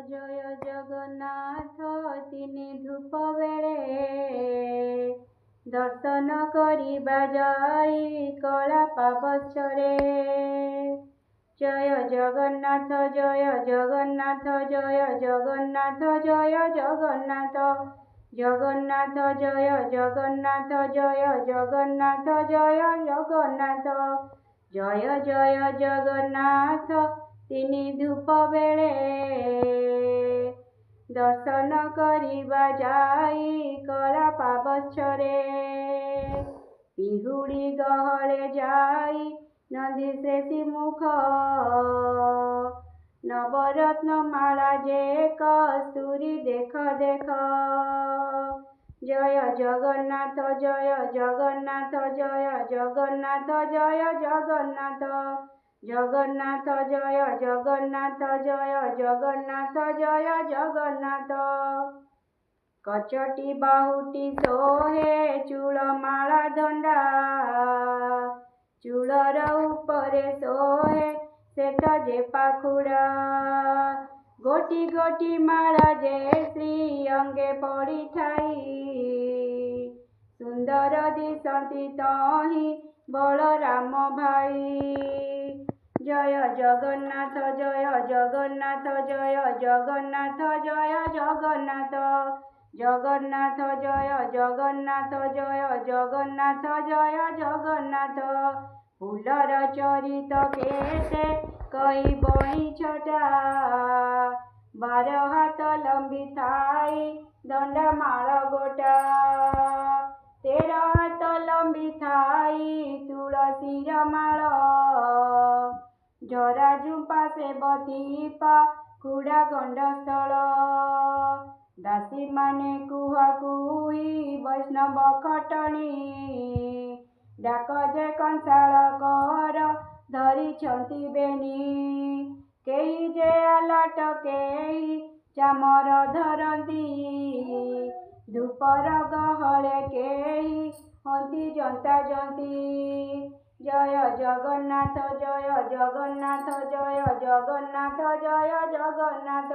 जय जगन्नाथ तिनि धूप बेले दर्शन करिबा जाई कलापा बछरे। जय जगन्नाथ जय जगन्नाथ जय जगन्नाथ जय जगन्नाथ जगन्नाथ जय जगन्नाथ जय जगन्नाथ जय जगन्नाथ जय जय जगन्नाथ तिनि धूप बेले दर्शन करिबा जाई कलापा बछरे। पिहुड़ी गहले जाई नदी शेषी मुख नवरत्न माला जे कस्तूरी देख देख। जय जगन्नाथ जय जगन्नाथ जय जगन्नाथ जय जगन्नाथ जगन्नाथ जय जगन्नाथ जय जगन्नाथ जय जगन्नाथ। कचटी बाहुटी सोहे चूड़माला दंडा चूड़र उपरे सोहे सेठ जे पाखुड़ा। गोटी गोटी माला जे श्री अंगे पड़ी ठाई सुंदर दिशंती तही बलराम भाई। जय जगन्नाथ जय जगन्नाथ जय जगन्नाथ जय जगन्नाथ जगन्नाथ जय जगन्नाथ जय जगन्नाथ जय जगन्नाथ। फूलर चरित केते कई बही छटा 12 हाथ लंबी थाई दंडमाल गोटा 13 हाथ लंबी थाई तुलसीर माल। जरा झुंपा से बतीपा खुड़ा गंडस्थल दासी माने कुहा कुही वैष्णव खटणी डाक जे कंसाल कर धरी छंती बेनी केही जे आलाट केही चामर धरती धूपर गहले केही हंती जंता जंती। जय जगन्नाथ जय जगन्नाथ जय जगन्नाथ जय जगन्नाथ।